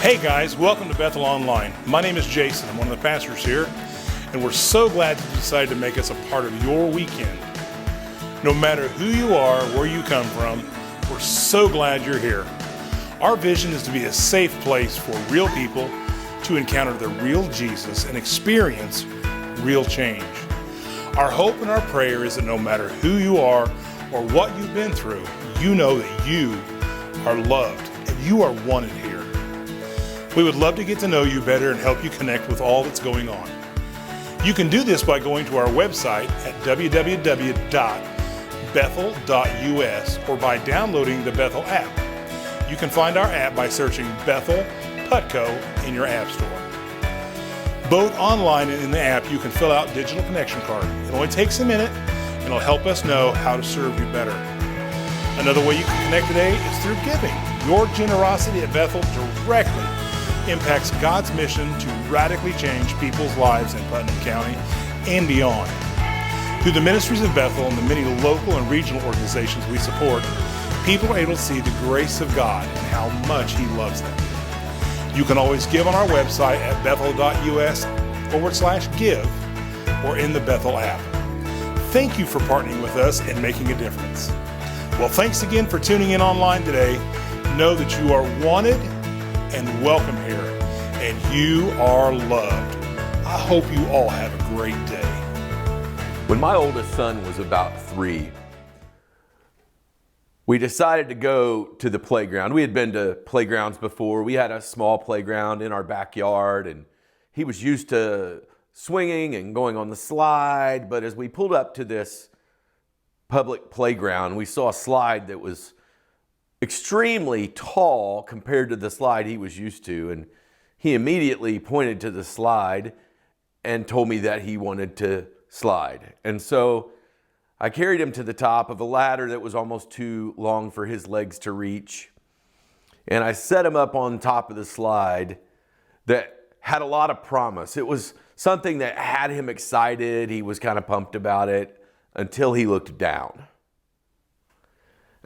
Hey guys, welcome to Bethel Online. My name is Jason. I'm one of the pastors here, and we're so glad you decided to make us a part of your weekend. No matter who you are, where you come from, we're so glad you're here. Our vision is to be a safe place for real people to encounter the real Jesus and experience real change. Our hope and our prayer is that no matter who you are or what you've been through, you know that you are loved and you are wanted here. We would love to get to know you better and help you connect with all that's going on. You can do this by going to our website at www.bethel.us or by downloading the Bethel app. You can find our app by searching Bethel Putco in your app store. Both online and in the app, you can fill out a digital connection card. It only takes a minute and it'll help us know how to serve you better. Another way you can connect today is through giving. Your generosity at Bethel directly impacts God's mission to radically change people's lives in Putnam County and beyond. Through the ministries of Bethel and the many local and regional organizations we support, people are able to see the grace of God and how much He loves them. You can always give on our website at bethel.us/give or in the Bethel app. Thank you for partnering with us and making a difference. Well, thanks again for tuning in online today. Know that you are wanted and welcome here, and you are loved. I hope you all have a great day. When my oldest son was about 3, we decided to go to the playground. We had been to playgrounds before. We had a small playground in our backyard, and he was used to swinging and going on the slide. But as we pulled up to this public playground, we saw a slide that was extremely tall compared to the slide he was used to. And he immediately pointed to the slide and told me that he wanted to slide. And so I carried him to the top of a ladder that was almost too long for his legs to reach. And I set him up on top of the slide that had a lot of promise. It was something that had him excited. He was kind of pumped about it until he looked down.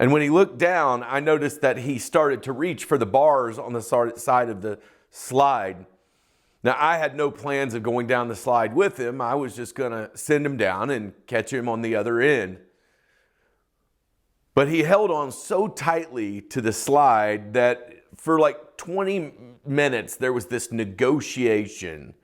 And when he looked down, I noticed that he started to reach for the bars on the side of the slide. Now, I had no plans of going down the slide with him. I was just going to send him down and catch him on the other end. But he held on so tightly to the slide that for like 20 minutes, there was this negotiation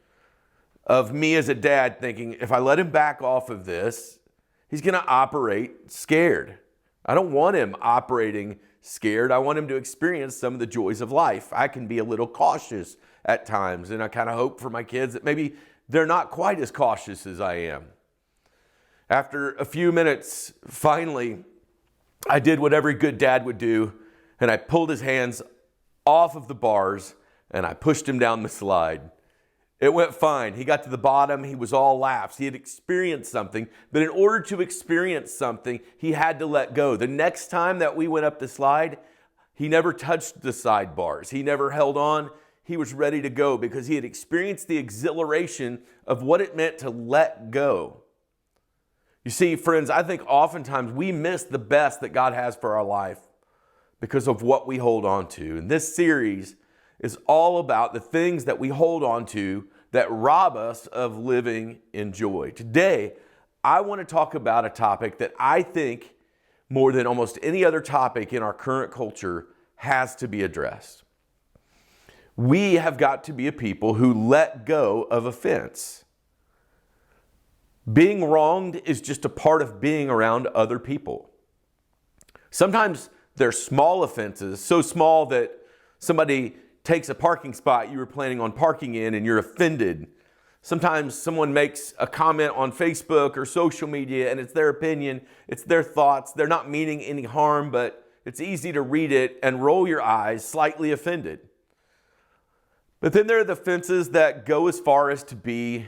of me as a dad thinking, if I let him back off of this, he's going to operate scared. I don't want him operating scared. I want him to experience some of the joys of life. I can be a little cautious at times, and I kind of hope for my kids that maybe they're not quite as cautious as I am. After a few minutes, finally, I did what every good dad would do, and I pulled his hands off of the bars, and I pushed him down the slide. It went fine. He got to the bottom. He was all laughs. He had experienced something, but in order to experience something, he had to let go. The next time that we went up the slide, he never touched the sidebars. He never held on. He was ready to go because he had experienced the exhilaration of what it meant to let go. You see, friends, I think oftentimes we miss the best that God has for our life because of what we hold on to. And this series is all about the things that we hold on to that rob us of living in joy. Today, I want to talk about a topic that I think more than almost any other topic in our current culture has to be addressed. We have got to be a people who let go of offense. Being wronged is just a part of being around other people. Sometimes they're small offenses, so small that somebody takes a parking spot you were planning on parking in and you're offended. Sometimes someone makes a comment on Facebook or social media and it's their opinion, it's their thoughts. They're not meaning any harm, but it's easy to read it and roll your eyes, slightly offended. But then there are the offenses that go as far as to be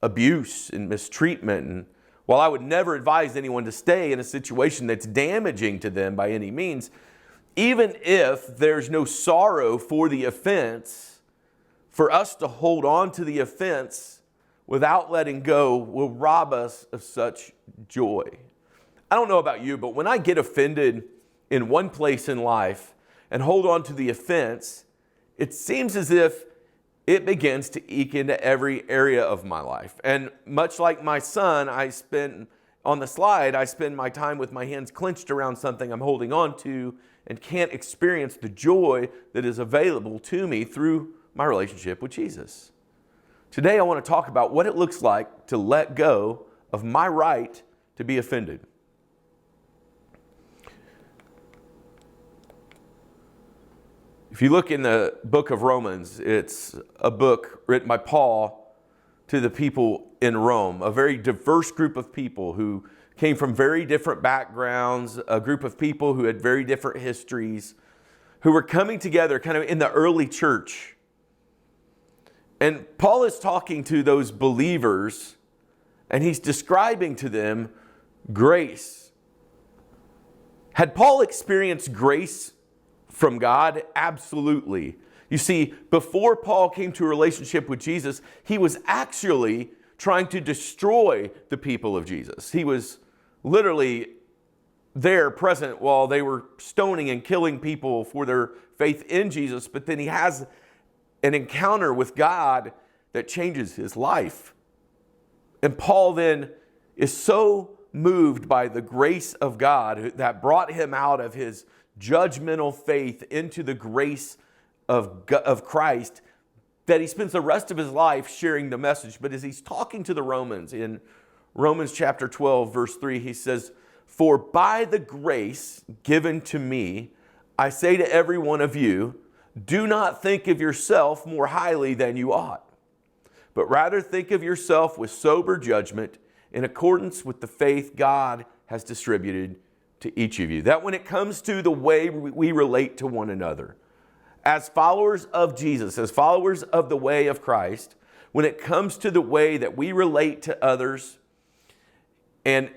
abuse and mistreatment. And while I would never advise anyone to stay in a situation that's damaging to them by any means, even if there's no sorrow for the offense, for us to hold on to the offense without letting go will rob us of such joy. I don't know about you, but when I get offended in one place in life and hold on to the offense, it seems as if it begins to eke into every area of my life. And much like my son, I spend my time with my hands clenched around something I'm holding on to and can't experience the joy that is available to me through my relationship with Jesus. Today, I want to talk about what it looks like to let go of my right to be offended. If you look in the book of Romans, it's a book written by Paul to the people in Rome, a very diverse group of people who came from very different backgrounds, a group of people who had very different histories, who were coming together kind of in the early church. And Paul is talking to those believers, and he's describing to them grace. Had Paul experienced grace from God? Absolutely. You see, before Paul came to a relationship with Jesus, he was actually trying to destroy the people of Jesus. He was literally there present while they were stoning and killing people for their faith in Jesus, but then he has an encounter with God that changes his life. And Paul then is so moved by the grace of God that brought him out of his judgmental faith into the grace of Christ, that he spends the rest of his life sharing the message. But as he's talking to the Romans, in Romans chapter 12, verse 3, he says, "For by the grace given to me, I say to every one of you, do not think of yourself more highly than you ought, but rather think of yourself with sober judgment in accordance with the faith God has distributed to each of you." That when it comes to the way we relate to one another, as followers of Jesus, as followers of the way of Christ, when it comes to the way that we relate to others and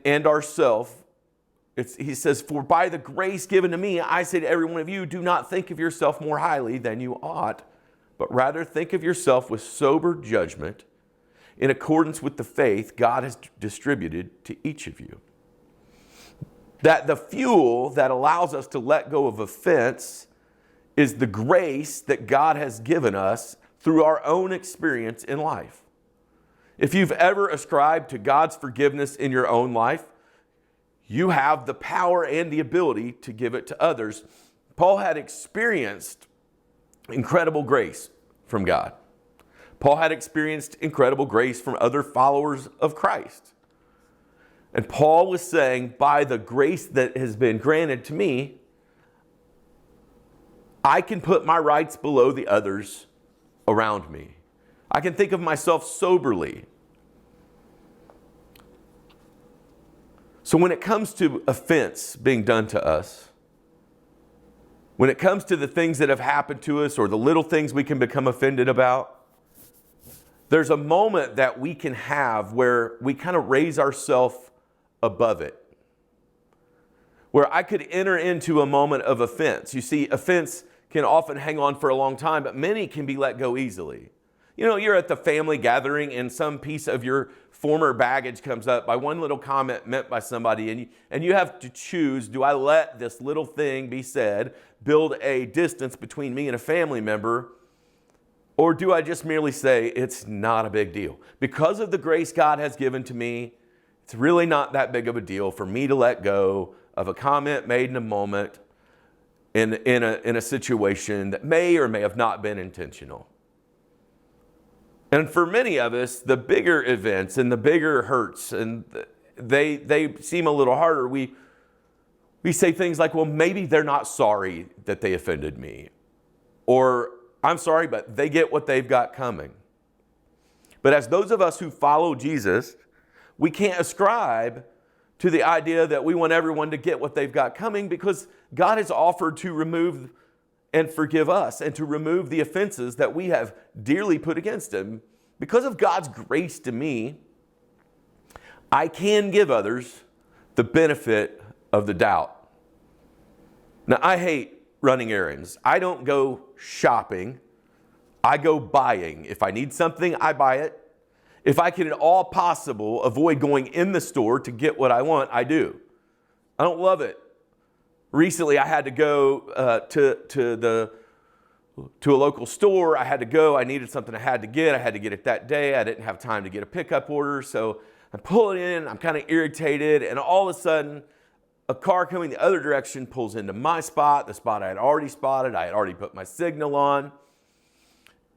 ourselves, he says, "For by the grace given to me, I say to every one of you, do not think of yourself more highly than you ought, but rather think of yourself with sober judgment in accordance with the faith God has distributed to each of you." That the fuel that allows us to let go of offense is the grace that God has given us through our own experience in life. If you've ever ascribed to God's forgiveness in your own life, you have the power and the ability to give it to others. Paul had experienced incredible grace from God. Paul had experienced incredible grace from other followers of Christ. And Paul was saying, by the grace that has been granted to me, I can put my rights below the others around me. I can think of myself soberly. So when it comes to offense being done to us, when it comes to the things that have happened to us or the little things we can become offended about, there's a moment that we can have where we kind of raise ourselves above it. Where I could enter into a moment of offense. You see, offense can often hang on for a long time, but many can be let go easily. You know, you're at the family gathering and some piece of your former baggage comes up by one little comment meant by somebody, and you have to choose, do I let this little thing be said build a distance between me and a family member, or do I just merely say, it's not a big deal? Because of the grace God has given to me, it's really not that big of a deal for me to let go of a comment made in a moment in a situation that may or may have not been intentional. And for many of us, the bigger events and the bigger hurts, and they seem a little harder. We say things like, well, maybe they're not sorry that they offended me. Or, I'm sorry, but they get what they've got coming. But as those of us who follow Jesus, we can't ascribe to the idea that we want everyone to get what they've got coming, because God has offered to remove and forgive us and to remove the offenses that we have dearly put against Him. Because of God's grace to me, I can give others the benefit of the doubt. Now, I hate running errands. I don't go shopping. I go buying. If I need something, I buy it. If I can at all possible avoid going in the store to get what I want, I do. I don't love it. Recently, I had to go to the to a local store. I had to go. I needed something I had to get. I had to get it that day. I didn't have time to get a pickup order. So I'm pulling in. I'm kind of irritated. And all of a sudden, a car coming the other direction pulls into my spot, the spot I had already spotted. I had already put my signal on.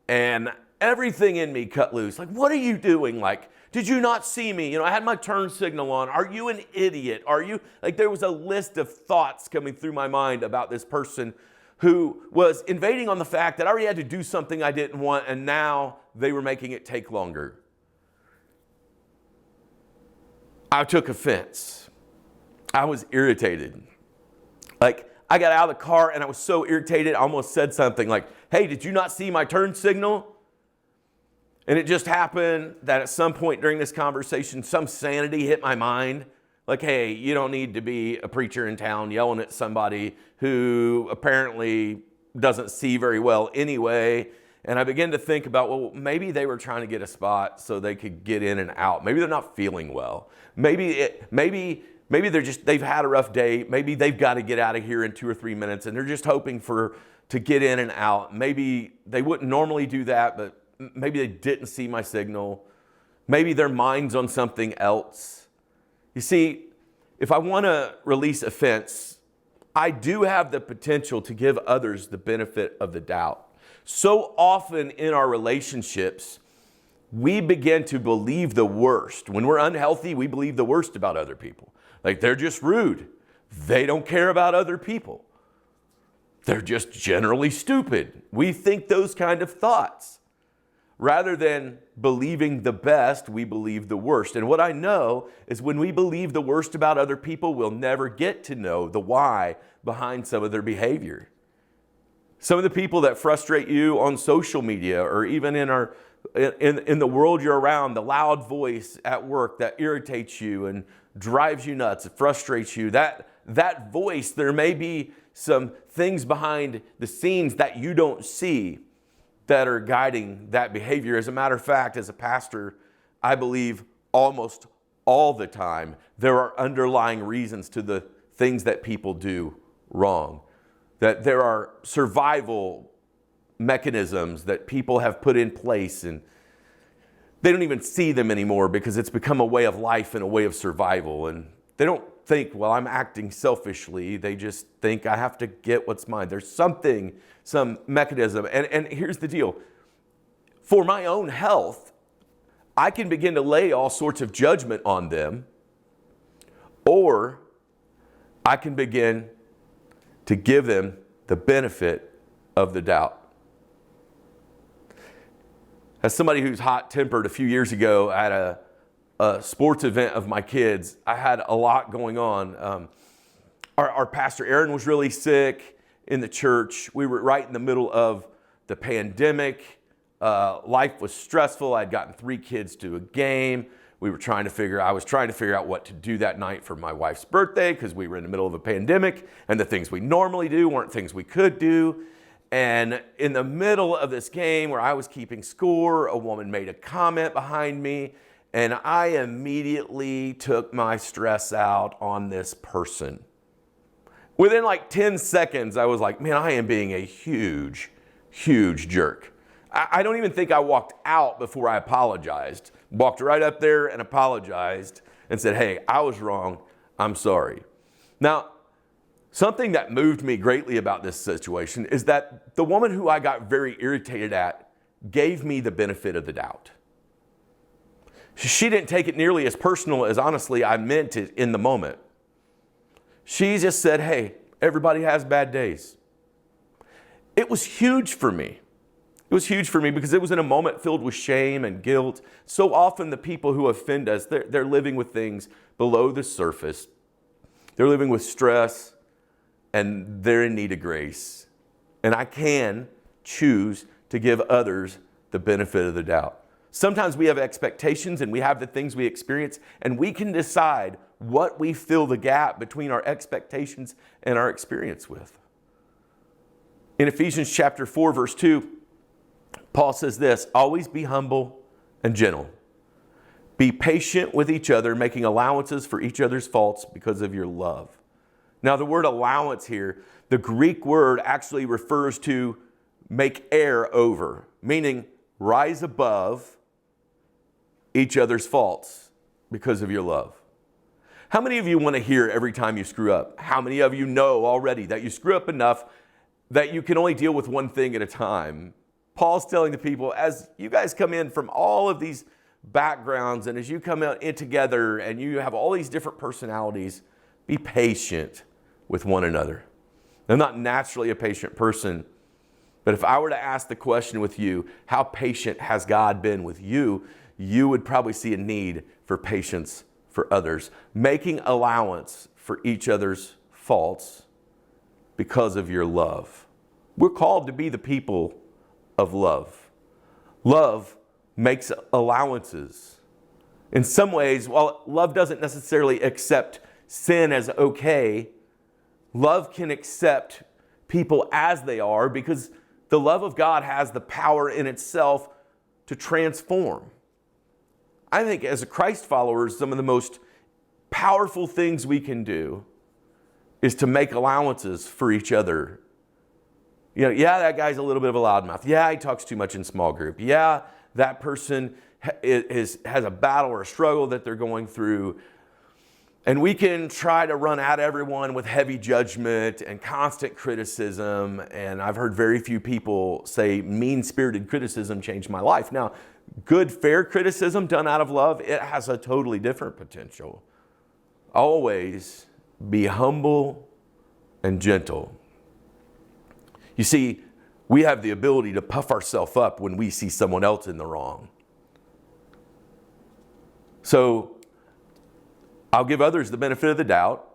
And everything in me cut loose. Like, what are you doing? Like, did you not see me? I had my turn signal on. Are you an idiot? Are you? Like, there was a list of thoughts coming through my mind about this person who was invading on the fact that I already had to do something I didn't want, and now they were making it take longer. I took offense. I was irritated. Like, I got out of the car and I was so irritated, I almost said something like, hey, did you not see my turn signal? And it just happened that at some point during this conversation, some sanity hit my mind. Like, hey, you don't need to be a preacher in town yelling at somebody who apparently doesn't see very well anyway. And I began to think about, well, maybe they were trying to get a spot so they could get in and out. Maybe they're not feeling well. Maybe they've had a rough day. Maybe they've got to get out of here in 2 or 3 minutes and they're just hoping to get in and out. Maybe they wouldn't normally do that, but maybe they didn't see my signal. Maybe their mind's on something else. You see, if I want to release offense, I do have the potential to give others the benefit of the doubt. So often in our relationships, we begin to believe the worst. When we're unhealthy, we believe the worst about other people. Like, they're just rude. They don't care about other people. They're just generally stupid. We think those kind of thoughts. Rather than believing the best, we believe the worst. And what I know is when we believe the worst about other people, we'll never get to know the why behind some of their behavior. Some of the people that frustrate you on social media or even in the world you're around, the loud voice at work that irritates you and drives you nuts, it frustrates you, that voice, there may be some things behind the scenes that you don't see that are guiding that behavior. As a matter of fact, as a pastor, I believe almost all the time there are underlying reasons to the things that people do wrong. That there are survival mechanisms that people have put in place and they don't even see them anymore because it's become a way of life and a way of survival. And they don't think, well, I'm acting selfishly. They just think I have to get what's mine. There's some mechanism. And here's the deal. For my own health, I can begin to lay all sorts of judgment on them, or I can begin to give them the benefit of the doubt. As somebody who's hot-tempered, a few years ago at a sports event of my kids, I had a lot going on. Our pastor Aaron was really sick in the church. We were right in the middle of the pandemic. Life was stressful. I'd gotten 3 kids to a game. I was trying to figure out what to do that night for my wife's birthday because we were in the middle of a pandemic and the things we normally do weren't things we could do. And in the middle of this game where I was keeping score, a woman made a comment behind me, and I immediately took my stress out on this person. Within like 10 seconds, I was like, man, I am being a huge, huge jerk. I don't even think I walked out before I apologized. Walked right up there and apologized and said, hey, I was wrong. I'm sorry. Now, something that moved me greatly about this situation is that the woman who I got very irritated at gave me the benefit of the doubt. She didn't take it nearly as personal as honestly I meant it in the moment. She just said, hey, everybody has bad days. It was huge for me. It was huge for me because it was in a moment filled with shame and guilt. So often the people who offend us, they're living with things below the surface. They're living with stress and they're in need of grace. And I can choose to give others the benefit of the doubt. Sometimes we have expectations and we have the things we experience and we can decide what we fill the gap between our expectations and our experience with. In Ephesians chapter 4, verse 2, Paul says this, always be humble and gentle. Be patient with each other, making allowances for each other's faults because of your love. Now, the word allowance here, the Greek word actually refers to make air over, meaning rise above each other's faults because of your love. How many of you want to hear every time you screw up? How many of you know already that you screw up enough that you can only deal with one thing at a time? Paul's telling the people, as you guys come in from all of these backgrounds and as you come in together and you have all these different personalities, be patient with one another. I'm not naturally a patient person, but if I were to ask the question with you, how patient has God been with you, you would probably see a need for patience for others, making allowance for each other's faults because of your love. We're called to be the people of love. Love makes allowances. In some ways, while love doesn't necessarily accept sin as okay, love can accept people as they are because the love of God has the power in itself to transform. I think as a Christ followers, some of the most powerful things we can do is to make allowances for each other. You know, yeah, that guy's a little bit of a loudmouth. Yeah, he talks too much in small group. Yeah, that person has a battle or a struggle that they're going through. And we can try to run at everyone with heavy judgment and constant criticism. And I've heard very few people say mean-spirited criticism changed my life. Now, good, fair criticism done out of love, it has a totally different potential. Always be humble and gentle. You see, we have the ability to puff ourselves up when we see someone else in the wrong. So I'll give others the benefit of the doubt.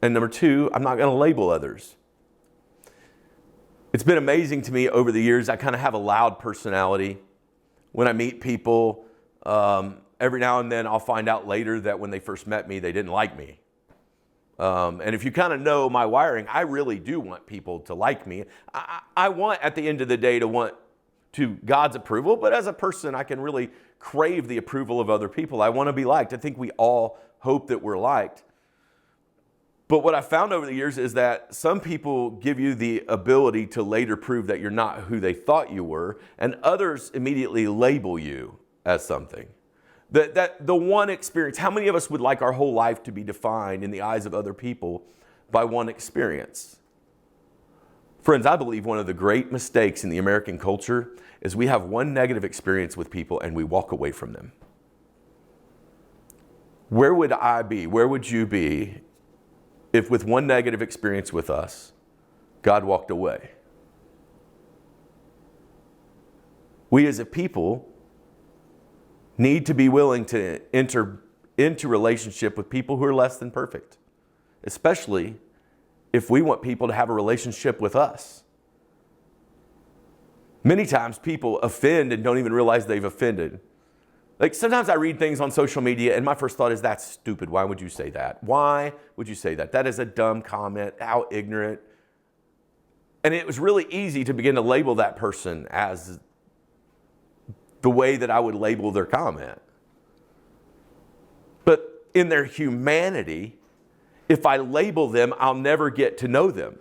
And number two, I'm not going to label others. It's been amazing to me over the years. I kind of have a loud personality. When I meet people, every now and then I'll find out later that when they first met me, they didn't like me. And if you kind of know my wiring, I really do want people to like me. I want, at the end of the day, to want to God's approval, but as a person, I can really crave the approval of other people. I want to be liked. I think we all hope that we're liked. But what I found over the years is that some people give you the ability to later prove that you're not who they thought you were, and others immediately label you as something. That the one experience, how many of us would like our whole life to be defined in the eyes of other people by one experience? Friends, I believe one of the great mistakes in the American culture is we have one negative experience with people and we walk away from them. Where would I be? Where would you be if with one negative experience with us, God walked away? We as a people need to be willing to enter into relationship with people who are less than perfect, especially if we want people to have a relationship with us. Many times people offend and don't even realize they've offended. Like sometimes I read things on social media and my first thought is, that's stupid. Why would you say that? Why would you say that? That is a dumb comment. How ignorant. And it was really easy to begin to label that person as the way that I would label their comment. But in their humanity, if I label them, I'll never get to know them.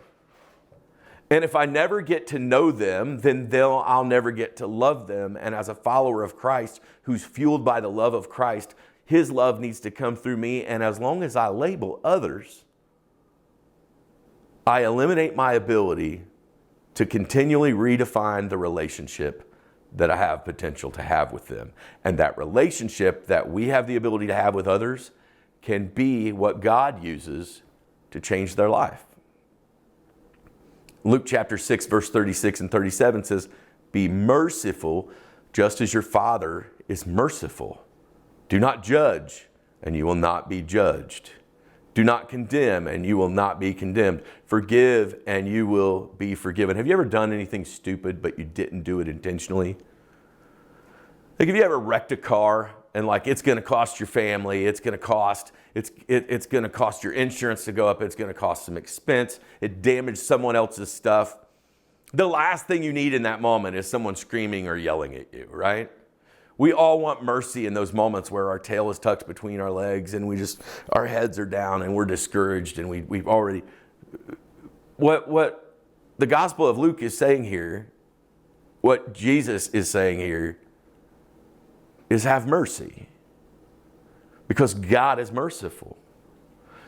And if I never get to know them, then I'll never get to love them. And as a follower of Christ who's fueled by the love of Christ, His love needs to come through me. And as long as I label others, I eliminate my ability to continually redefine the relationship that I have potential to have with them. And that relationship that we have the ability to have with others can be what God uses to change their life. Luke chapter 6, verse 36 and 37 says, "Be merciful just as your Father is merciful. Do not judge, and you will not be judged. Do not condemn, and you will not be condemned. Forgive, and you will be forgiven." Have you ever done anything stupid, but you didn't do it intentionally? Like, have you ever wrecked a car and like it's going to cost your family, it's going to cost your insurance to go up, it's going to cost some expense, it damaged someone else's stuff. The last thing you need in that moment is someone screaming or yelling at you, right? We all want mercy in those moments where our tail is tucked between our legs and our heads are down and we're discouraged and what the Gospel of Luke is saying here What Jesus is saying here is have mercy, because God is merciful.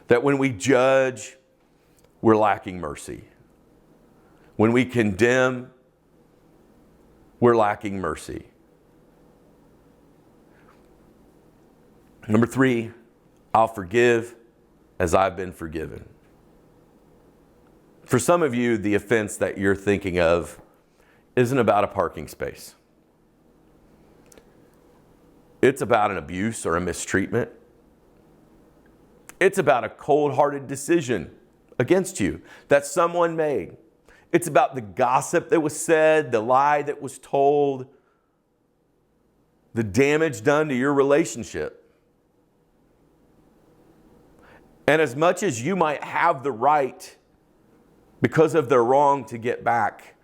That when we judge, we're lacking mercy. When we condemn, we're lacking mercy. Number 3, I'll forgive as I've been forgiven. For some of you, the offense that you're thinking of isn't about a parking space. It's about an abuse or a mistreatment. It's about a cold-hearted decision against you that someone made. It's about the gossip that was said, the lie that was told, the damage done to your relationship. And as much as you might have the right, because of their wrong, to get back,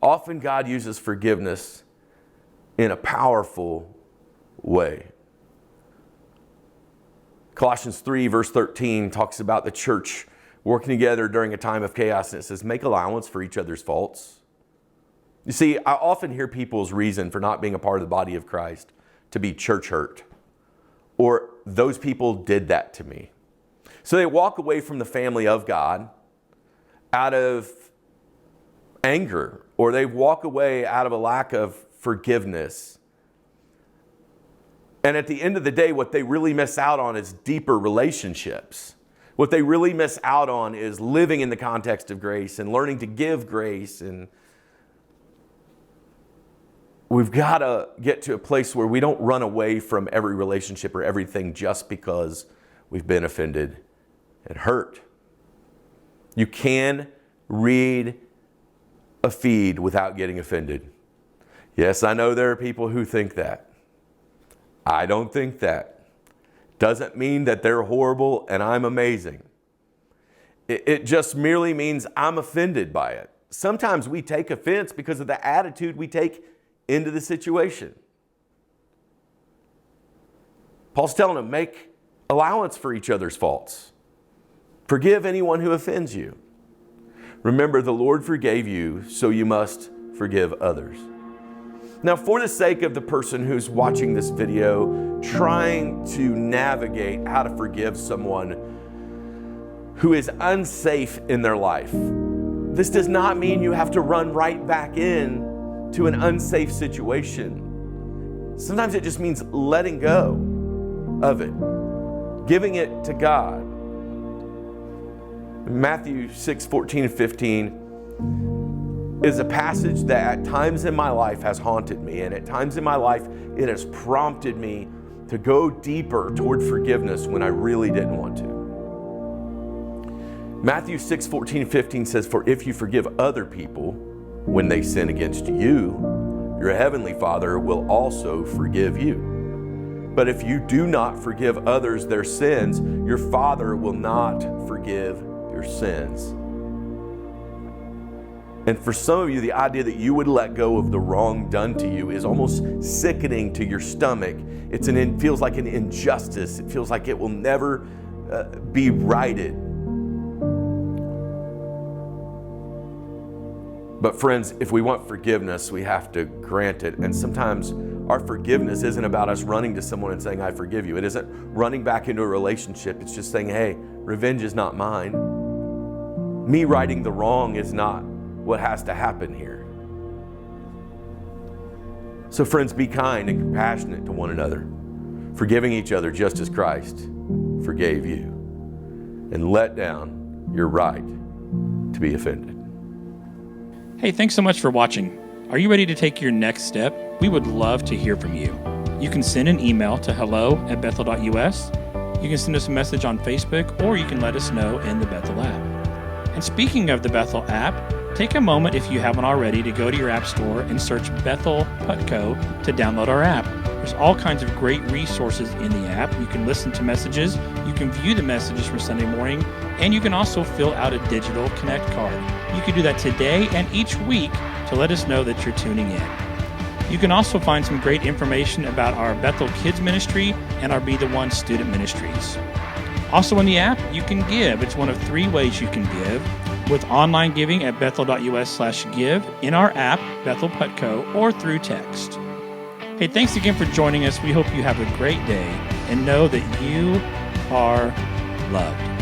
often God uses forgiveness in a powerful way. Colossians 3 verse 13 talks about the church working together during a time of chaos, and it says, make allowance for each other's faults. You see, I often hear people's reason for not being a part of the body of Christ to be church hurt, or those people did that to me. So they walk away from the family of God out of anger, or they walk away out of a lack of forgiveness. And at the end of the day, what they really miss out on is deeper relationships. What they really miss out on is living in the context of grace and learning to give grace. And we've got to get to a place where we don't run away from every relationship or everything just because we've been offended and hurt. You can read a feed without getting offended. Yes, I know there are people who think that. I don't think that. Doesn't mean that they're horrible and I'm amazing. It just merely means I'm offended by it. Sometimes we take offense because of the attitude we take into the situation. Paul's telling them, make allowance for each other's faults. Forgive anyone who offends you. Remember, the Lord forgave you, so you must forgive others. Now, for the sake of the person who's watching this video, trying to navigate how to forgive someone who is unsafe in their life, this does not mean you have to run right back in to an unsafe situation. Sometimes it just means letting go of it, giving it to God. Matthew 6:14 and 15 is a passage that at times in my life has haunted me, and at times in my life it has prompted me to go deeper toward forgiveness when I really didn't want to. Matthew 6:14 and 15 says, for if you forgive other people when they sin against you, your heavenly Father will also forgive you. But if you do not forgive others their sins, your Father will not forgive your sins. And for some of you, the idea that you would let go of the wrong done to you is almost sickening to your stomach. It feels like an injustice. It feels like it will never be righted. But friends, if we want forgiveness, we have to grant it. And sometimes our forgiveness isn't about us running to someone and saying, I forgive you. It isn't running back into a relationship. It's just saying, hey, revenge is not mine. Me righting the wrong is not what has to happen here. So friends, be kind and compassionate to one another, forgiving each other just as Christ forgave you. And let down your right to be offended. Hey, thanks so much for watching. Are you ready to take your next step? We would love to hear from you. You can send an email to hello@bethel.us. You can send us a message on Facebook, or you can let us know in the Bethel app. And speaking of the Bethel app, take a moment, if you haven't already, to go to your app store and search Bethel Putco to download our app. There's all kinds of great resources in the app. You can listen to messages, you can view the messages from Sunday morning, and you can also fill out a digital Connect card. You can do that today and each week to let us know that you're tuning in. You can also find some great information about our Bethel Kids Ministry and our Be the One student ministries. Also in the app, you can give. It's one of 3 ways you can give. with online giving at bethel.us/give, in our app, Bethel Putco, or through text. Hey, thanks again for joining us. We hope you have a great day and know that you are loved.